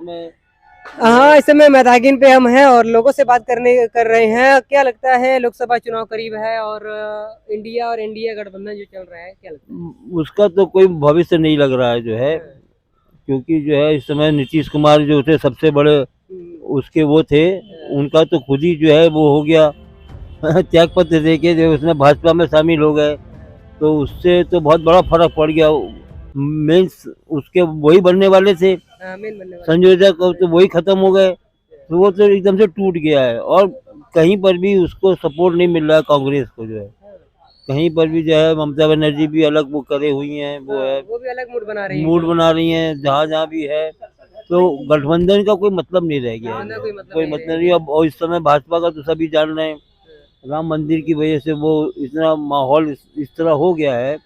हाँ, इस समय मैदागिन पे हम हैं और लोगों से बात कर रहे हैं। क्या लगता है, लोकसभा चुनाव करीब है और इंडिया और एनडीए गठबंधन जो चल रहा है, क्या लगता है? उसका तो कोई भविष्य नहीं लग रहा है जो है, क्योंकि जो है इस समय नीतीश कुमार जो थे सबसे बड़े उसके वो थे, उनका तो खुद ही जो है वो हो गया त्याग पत्र देके जो उसने भाजपा में शामिल हो गए, तो उससे तो बहुत बड़ा फर्क पड़ गया। मेंस उसके वही बनने वाले थे मेन बनने वाला संयोजक, तो वही खत्म हो गए, तो वो तो एकदम से टूट गया है। और कहीं पर भी उसको सपोर्ट नहीं मिल रहा है कांग्रेस को जो है, कहीं पर भी जो है ममता बनर्जी भी अलग वो करे हुई हैं, वो है वो भी अलग मूड बना रही है, मूड बना रही हैं जहाँ जहाँ भी है, तो गठबंधन का कोई मतलब नहीं रह गया है, कोई मतलब नहीं अब। और इस समय भाजपा का तो सभी जान रहे हैं, राम मंदिर की वजह से वो इतना माहौल इस तरह हो गया है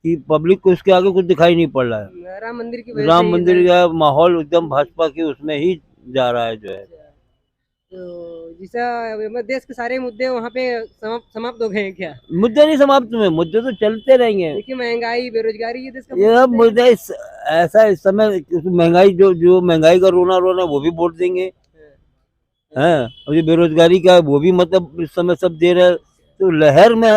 कि पब्लिक को इसके आगे कुछ दिखाई नहीं पड़ रहा है। राम मंदिर की वजह राम से मंदिर का माहौल एकदम भाजपा के उसमें ही जा रहा है जो है। तो जैसा देश के सारे मुद्दे वहाँ पे समाप्त हो गए हैं क्या? मुद्दे नहीं समाप्त हुए, मुद्दे तो चलते रहेंगे। देखिए, महंगाई, बेरोजगारी, ये देश का ये मुद्दा ऐसा इस समय महंगाई जो महंगाई का रोना रोना वो भी वोट देंगे हैं, और ये बेरोजगारी का वो भी मतलब इस समय सब दे रहे हैं। तो लहर में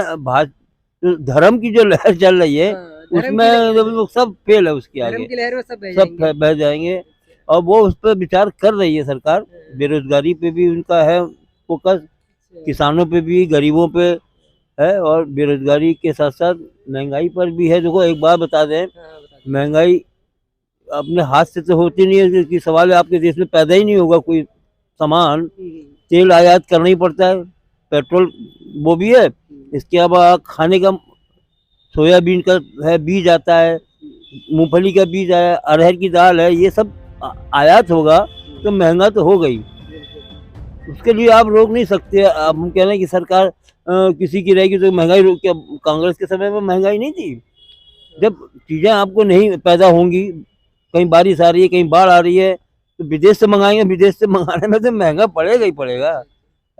तो धर्म की जो लहर चल रही है उसमें वो सब फेल है, उसके आगे की लहर में सब सब बह जाएंगे। और वो उस पर विचार कर रही है सरकार, बेरोजगारी पे भी उनका है फोकस, किसानों पे भी, गरीबों पे है, और बेरोजगारी के साथ साथ महंगाई पर भी है। देखो एक बात बता दें, महंगाई अपने हाथ से तो होती नहीं है कि सवाल है, आपके देश में पैदा ही नहीं होगा कोई सामान, तेल आयात करना ही पड़ता है, पेट्रोल वो भी है, इसके अलावा खाने का सोयाबीन का है बीज आता है, मूंगफली का बीज आया, अरहर की दाल है, ये सब आयात होगा तो महंगा तो हो गई, उसके लिए आप रोक नहीं सकते। आप हम कह रहे हैं कि सरकार किसी की रहेगी तो महंगाई रोक, क्या कांग्रेस के समय में महंगाई नहीं थी? जब चीज़ें आपको नहीं पैदा होंगी, कहीं बारिश आ रही है, कहीं बाढ़ आ रही है, तो विदेश से मंगाएंगे, विदेश से मंगाने में तो महंगा पड़ेगा ही पड़ेगा,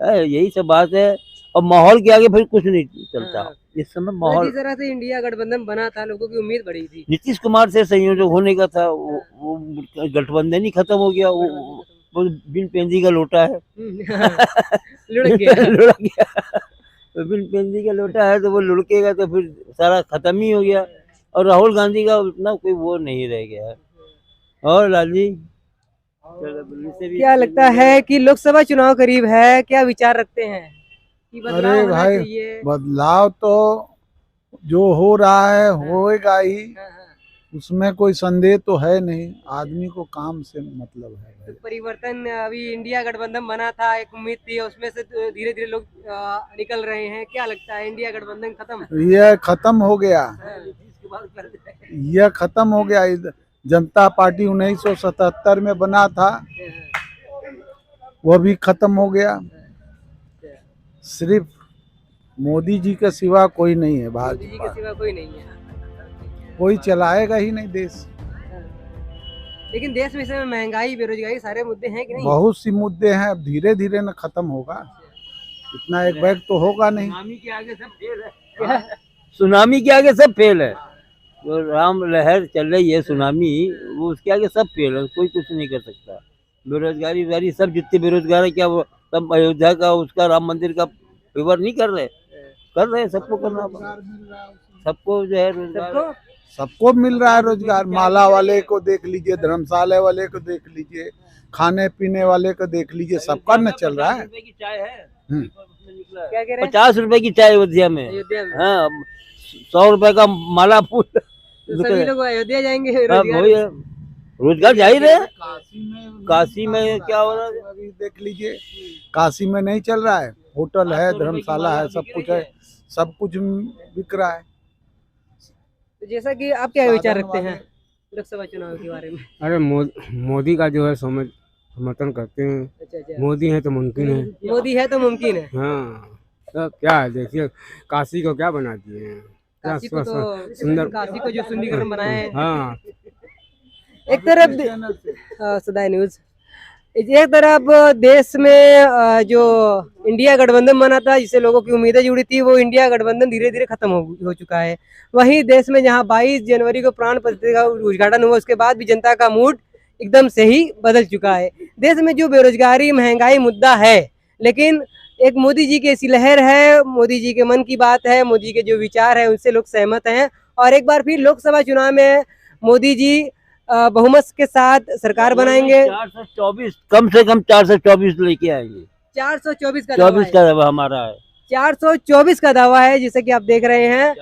यही सब बात है। और माहौल के आगे फिर कुछ नहीं चलता इस समय माहौल। जिस तरह से इंडिया गठबंधन बना था, लोगों की उम्मीद बढ़ी थी, नीतीश कुमार से संयोजक होने का था, वो गठबंधन ही खत्म हो गया, वो बिन पेंदी का लोटा है लुढ़क गया लुढ़क गया, तो बिन पेंदी का लोटा है तो वो लुढ़केगा तो फिर सारा खत्म ही हो गया। और राहुल गांधी का उतना कोई वो नहीं रह गया है। और लालजी क्या लगता है कि लोकसभा चुनाव करीब है, क्या विचार रखते हैं कि बदलाव अरे होना भाई, चाहिए? बदलाव तो जो हो रहा है होएगा ही, उसमें कोई संदेह तो है नहीं। आदमी को काम से मतलब है तो परिवर्तन, अभी इंडिया गठबंधन बना था, एक उम्मीद थी, उसमें से धीरे धीरे लोग निकल रहे हैं। क्या लगता है, इंडिया गठबंधन खत्म? यह खत्म हो गया, यह खत्म हो गया। जनता पार्टी 1977 में बना था, वह भी खत्म हो गया। सिर्फ मोदी जी के सिवा कोई नहीं है, मोदी जी के भाजपा सिवा कोई नहीं है, कोई चलाएगा ही नहीं देश। लेकिन देश में इस समय महंगाई, बेरोजगारी, सारे मुद्दे हैं कि नहीं? बहुत सी मुद्दे हैं, अब धीरे धीरे न खत्म होगा, इतना एक बैग तो होगा नहीं। सुनामी के आगे सब फेल है, सुनामी के आगे सब फेल है, जो राम लहर चल रही है सुनामी, वो उसके आगे सब फेल है, कोई कुछ नहीं कर सकता। बेरोजगारी सब जितने बेरोजगार है, क्या वो सब अयोध्या का उसका राम मंदिर का फेवर नहीं कर रहे सबको करना, सबको जो है रोजगार सबको मिल रहा है रोजगार। माला वाले को देख लीजिए, धर्मशाला वाले को देख लीजिए, खाने पीने वाले को देख लीजिए, सबका न चल रहा है। क्या कह रहे हैं? 50 रुपए की चाय अयोध्या में, हाँ 100 रुपए का माला फूल, तो सभी लोग अयोध्या जाएंगे रोजगार जाहिर है। काशी में क्या हो रहा है अभी देख लीजिए, काशी में नहीं चल रहा है, होटल है, धर्मशाला है, सब कुछ है, सब कुछ बिक रहा है। तो जैसा कि आप क्या विचार रखते हैं लोकसभा चुनाव के बारे में? अरे मोदी का जो है समर्थन करते हैं। अच्छा, मोदी है तो मुमकिन है। मोदी है तो मुमकिन है। हाँ, तो क्या है, देखिए काशी को क्या बना दिए हैं, काशी को तो सुंदर, काशी को जो सुंदरीकरण बनाया है। हाँ, एक तरफ सदाई न्यूज, एक तरफ देश में जो इंडिया गठबंधन बना था, जिससे लोगों की उम्मीदें जुड़ी थी, वो इंडिया गठबंधन धीरे धीरे खत्म हो चुका है। वहीं देश में जहां 22 जनवरी को प्राण प्रतिष्ठा का उद्घाटन हुआ, उसके बाद भी जनता का मूड एकदम से ही बदल चुका है। देश में जो बेरोजगारी महंगाई मुद्दा है, लेकिन एक मोदी जी की ऐसी लहर है, मोदी जी के मन की बात है, मोदी जी के जो विचार है उनसे लोग सहमत हैं और एक बार फिर लोकसभा चुनाव में मोदी जी बहुमत के साथ सरकार बनाएंगे। 424 कम से कम 424 लेके आएंगे। 424 का 24 का दावा हमारा है। 424 का दावा है, जैसे कि आप देख रहे हैं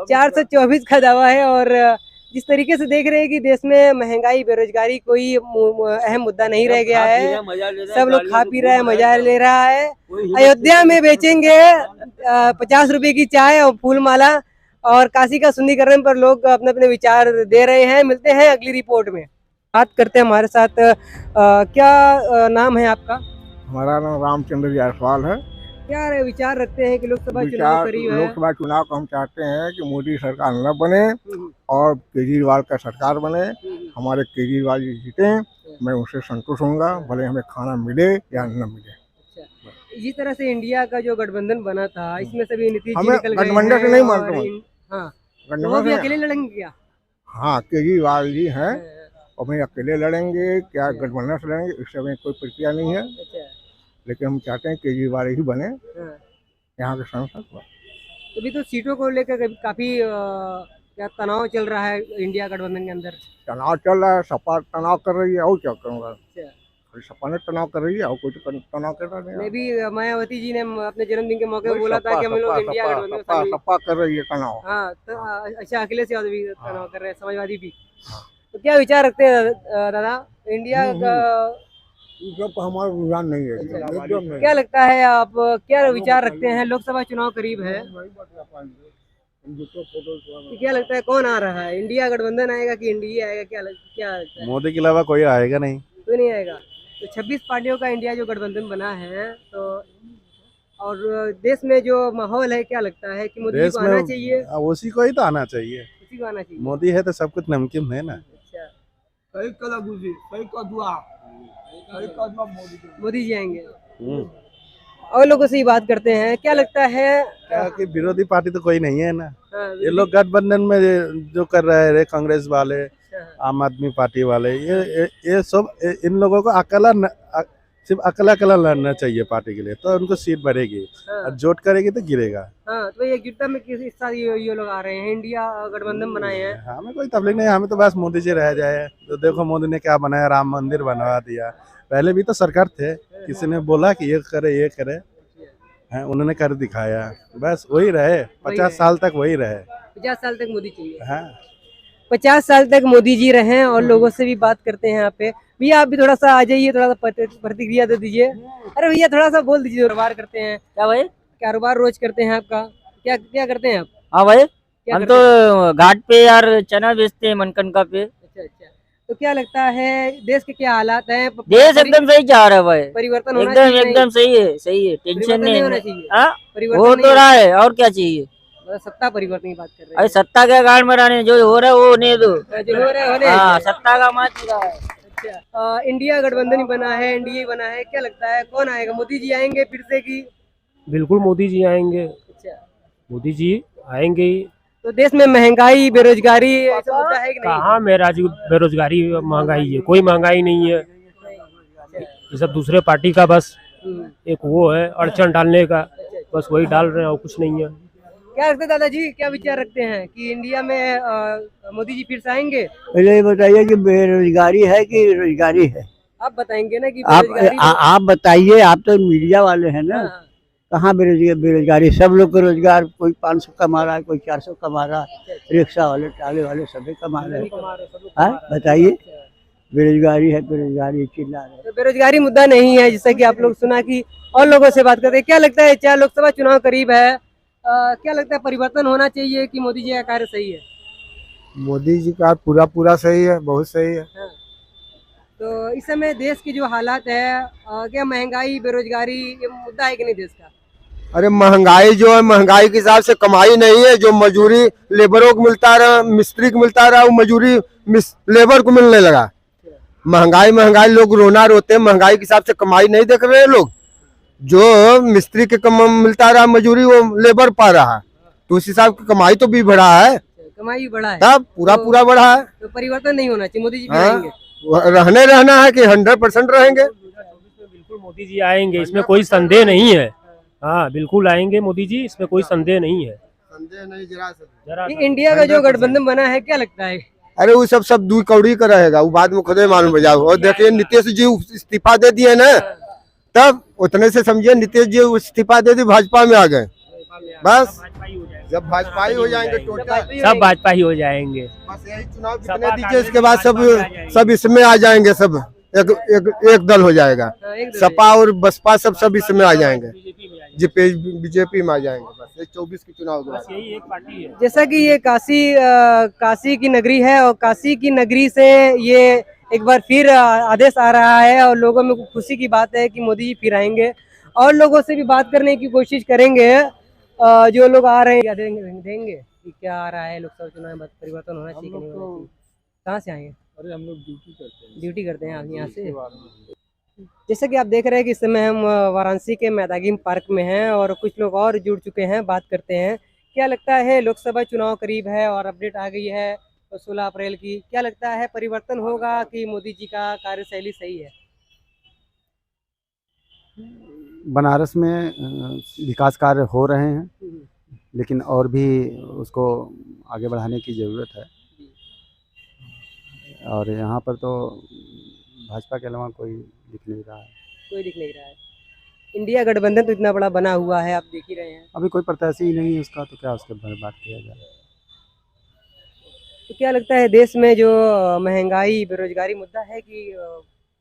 424 का दावा है। और जिस तरीके से देख रहे हैं कि देश में महंगाई बेरोजगारी कोई अहम मुद्दा नहीं रह गया है, सब लोग खा पी रहे हैं, मजा ले रहा है। अयोध्या में बेचेंगे 50 रुपए की चाय और फूल माला, और काशी का सुंदरीकरण पर लोग अपने अपने विचार दे रहे हैं। मिलते हैं अगली रिपोर्ट में, बात करते हैं हमारे साथ। क्या नाम है आपका? हमारा नाम रामचंद्र जायसवाल है। क्या विचार रखते हैं कि लोकसभा चुनाव करीब है? लोकसभा चुनाव को हम चाहते हैं कि मोदी सरकार न बने और केजरीवाल का सरकार बने। हमारे केजरीवाल जी जीते, मैं उनसे संतुष्ट होऊंगा, भले हमें खाना मिले या न मिले। इसी तरह से इंडिया का जो गठबंधन बना था, इसमें सभी नीतीश जी हमें निकल गए गठबंधन से हैं नहीं और मानता हूँ। हाँ, तो गठबंधन वो भी से- अकेले लड़ेंगे क्या? हाँ, केजरीवाल जी हैं और मैं अकेले लड़ेंगे क्या गठबंधन से लड़ेंगे, इससे हमें कोई प्रक्रिया नहीं है। अच्छा, लेकिन हम चाहते हैं केजरीवाल ही बने हाँ। यहाँ के सांसद। अभी तो सीटों को लेकर काफी क्या तनाव चल रहा है इंडिया गठबंधन के अंदर। तनाव चल रहा है, सपा तनाव कर रही है, और क्या करूँगा। अच्छा। सपा ने तनाव कर रही है और कोई तो तनाव कर रहा नहीं मैं है। भी मायावती जी ने अपने जन्मदिन के मौके पर वही बोला था कि हम लोग इंडिया गठबंधन में शामिल- सपा कर रही है तनाव। हाँ, तो अच्छा, अखिलेश यादव भी तनाव कर रहे हैं, समाजवादी भी। तो क्या विचार रखते हैं दादा इंडिया का? जब हमारा रुझान नहीं है एकदम नहीं। क्या लगता है, आप क्या विचार रखते हैं? लोकसभा चुनाव करीब है, तो क्या लगता है कौन आ रहा है? इंडिया गठबंधन आएगा कि इंडिया आएगा? क्या लगता है? मोदी के अलावा कोई आएगा नहीं। कोई नहीं आएगा। तो 26 पार्टियों का इंडिया जो गठबंधन बना है, तो और देश में जो माहौल है, क्या लगता है कि मोदी जी देश को आना में चाहिए? उसी को ही तो आना चाहिए। किसी को आना चाहिए? मोदी है तो सब कुछ नमकीन है ना। अच्छा, सही कला गुजी, सही कदुआ, सही कदमा मोदी के। मोदी जी आएंगे। और लोगों से ही बात करते हैं, क्या लगता है? क्या कि विरोधी पार्टी तो कोई नहीं है ना। हाँ, ये लोग गठबंधन में जो कर रहे हैं, कांग्रेस वाले, अच्छा, आम आदमी पार्टी वाले, ये सब इन लोगों को सिर्फ अकेला लड़ना चाहिए पार्टी के लिए, तो उनको सीट बढ़ेगी। हाँ, और जोट करेगी तो गिरेगा। हाँ, तो एकजुटता में किस साथ ये लोग आ रहे हैं, इंडिया गठबंधन बनाए हैं। हमें कोई तकलीफ नहीं, हमें तो बस मोदी जी रह जाए। तो देखो मोदी ने क्या बनाया, राम मंदिर बनवा दिया। पहले भी तो सरकार थे, किसी ने बोला कि ये करे हैं, उन्होंने कर दिखाया। बस वही रहे, 50 साल तक वही रहे। 50 साल तक मोदी चाहिए। हाँ, 50 साल तक मोदी जी रहे। और लोगों से भी बात करते हैं यहाँ पे। भैया आप भी थोड़ा सा आ जाइए, थोड़ा सा प्रतिक्रिया दे दीजिए। अरे भैया थोड़ा सा बोल दीजिए। कारोबार करते हैं क्या भाई? कारोबार रोज करते हैं आपका? क्या क्या करते हैं आप? हाँ भाई, क्या हम करते हैं? तो घाट पे यार चना बेचते हैं मनकनका पे। अच्छा, अच्छा। तो क्या लगता है देश के क्या हालात हैं? देश एकदम सही जा रहा है भाई, परिवर्तन होना एकदम चाहिए? एकदम सही है, टेंशन परिवर्तन नहीं होना है। चाहिए? हाँ, परिवर्तन हो नहीं तो रहा है, और क्या चाहिए? मतलब सत्ता परिवर्तन की बात कर रहे अरे हैं। सत्ता के गाड़ में रहने, जो हो रहा है वो होने दो। जो हो रहा है होने हाँ, दीजिए। सत्ता का मत ही रहा है। अच्छा, इंडिया गठबंधन ही बना है, एनडीए बना है, क्या लगता है कौन आएगा? मोदी जी आएंगे फिर से की? बिल्कुल मोदी जी आएंगे, अच्छा, मोदी जी आएंगे ही। तो देश में महंगाई बेरोजगारी ऐसा मुद्दा है कि नहीं? कहाँ मेरा जी बेरोजगारी महंगाई है? कोई महंगाई नहीं है। ये सब दूसरे पार्टी का बस एक वो है अड़चन डालने का, बस वही डाल रहे हैं और कुछ नहीं है। क्या रखते दादाजी, क्या विचार रखते हैं कि इंडिया में मोदी जी फिर से आएंगे? पहले ये बताइए कि बेरोजगारी है कि रोजगारी है? आप बताएंगे ना कि आप बेरोजगारी आप बताइए, आप तो मीडिया वाले हैं ना। हाँ, कहाँ बेरोजगारी? सब लोग को रोजगार, कोई 500 कमा रहा है, कोई 400 कमा रहा है, रिक्शा वाले, टाले वाले सभी कमा रहे हैं। हाँ, बताइए, बेरोजगारी है, बेरोजगारी चिल्ला रहे हैं। तो बेरोजगारी मुद्दा नहीं है, जैसा कि आप लोग सुना कि और लोगों से बात करते हैं। क्या लगता है, चाहे लोकसभा चुनाव करीब है, क्या लगता है परिवर्तन होना चाहिए कि मोदी जी का कार्य सही है? मोदी जी का पूरा सही है, बहुत सही है। तो इस समय देश की जो हालात है, क्या महंगाई बेरोजगारी ये मुद्दा है कि नहीं देश का? अरे महंगाई जो है, महंगाई के हिसाब से कमाई नहीं है। जो मजूरी लेबरों को मिलता रहा, मिस्त्री को मिलता रहा, वो मजूरी लेबर को मिलने लगा। महंगाई लोग रोना रोते हैं। महंगाई के हिसाब से कमाई नहीं देख रहे हैं लोग। जो मिस्त्री के मिलता रहा मजूरी, वो लेबर पा रहा है, तो उस हिसाब की कमाई तो भी बढ़ा है, कमाई बढ़ा है, तब पूरा बढ़ा है। तो परिवर्तन नहीं होना चाहिए, मोदी जी भी हाँ? आएंगे? रहना है कि 100% रहेंगे। 2024 में बिल्कुल मोदी जी आएंगे, इसमें कोई संदेह नहीं है। हाँ बिल्कुल आएंगे मोदी जी, इसमें कोई संदेह नहीं है। संदेह नहीं जरा जरा ये इंडिया का जो गठबंधन बना है, क्या लगता है? अरे वो सब दूध कौड़ी का रहेगा, वो बाद में खुद ही मालूम हो जाओ। और देखिए नीतीश जी इस्तीफा दे दिए ना, तब उतने से समझिए नीतीश जी इस्तीफा दे दी, भाजपा में आ गए। बस जब भाजपा ही हो जाएंगे टोटल, सब भाजपा ही हो जाएंगे। बस यही चुनाव जितने दीजिए, इसके बाद सब इसमें आ जाएंगे, सब एक दल हो जाएगा। सपा और बसपा सब इसमें आ जाएंगे, बीजेपी में आ जाएंगे। बस ये 24 की चुनाव के बाद यही एक पार्टी है। जैसा कि ये काशी की नगरी है, और काशी की नगरी से ये एक बार फिर आदेश आ रहा है, और लोगों में खुशी की बात है कि मोदी जी फिर आएंगे। और लोगों से भी बात करने की कोशिश करेंगे, जो लोग आ रहे हैं क्या देंगे कि क्या आ रहा है, लोकसभा चुनाव में परिवर्तन होना चाहिए कि नहीं होना चाहिए। कहाँ से आएंगे? अरे हम लोग ड्यूटी करते हैं यहाँ से। जैसा कि आप देख रहे हैं कि इस समय हम वाराणसी के मैदागिम पार्क में हैं, और कुछ लोग और जुड़ चुके हैं, बात करते हैं। क्या लगता है, लोकसभा चुनाव करीब है और अपडेट आ गई है 16 अप्रैल की, क्या लगता है परिवर्तन होगा कि मोदी जी का कार्यशैली सही है? बनारस में विकास कार्य हो रहे हैं, लेकिन और भी उसको आगे बढ़ाने की ज़रूरत है। और यहाँ पर तो भाजपा के अलावा कोई दिख नहीं रहा है। कोई दिख नहीं रहा है। इंडिया गठबंधन तो इतना बड़ा बना हुआ है, आप देख ही रहे हैं। अभी कोई प्रत्याशी ही नहीं है उसका, तो क्या उसके बारे में बात किया जाए। तो क्या लगता है, देश में जो महंगाई बेरोजगारी मुद्दा है कि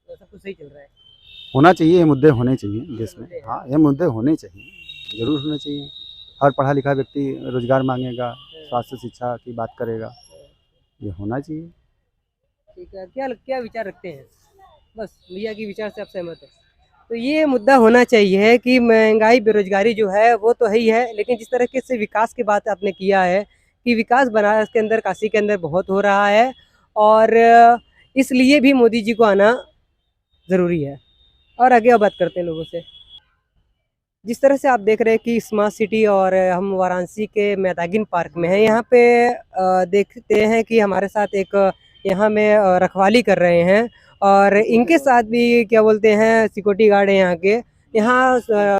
सब कुछ सही चल रहा है? होना चाहिए, ये मुद्दे होने चाहिए देश में। हाँ, ये मुद्दे होने चाहिए, जरूर होने चाहिए। हर पढ़ा लिखा व्यक्ति रोजगार मांगेगा, स्वास्थ्य शिक्षा की बात करेगा, ये होना चाहिए। ठीक है, क्या विचार रखते हैं? बस भैया की विचार से आप सहमत है? तो ये मुद्दा होना चाहिए कि महंगाई बेरोजगारी जो है वो तो है ही है, लेकिन जिस तरीके से विकास की बात आपने किया है कि विकास बनारस के अंदर, काशी के अंदर बहुत हो रहा है, और इसलिए भी मोदी जी को आना ज़रूरी है। और आगे अब बात करते हैं लोगों से। जिस तरह से आप देख रहे हैं कि स्मार्ट सिटी, और हम वाराणसी के मैदागिन पार्क में हैं, यहाँ पे देखते हैं कि हमारे साथ एक यहाँ में रखवाली कर रहे हैं, और इनके साथ भी क्या बोलते हैं सिक्योरिटी गार्ड है यहाँ के। यहाँ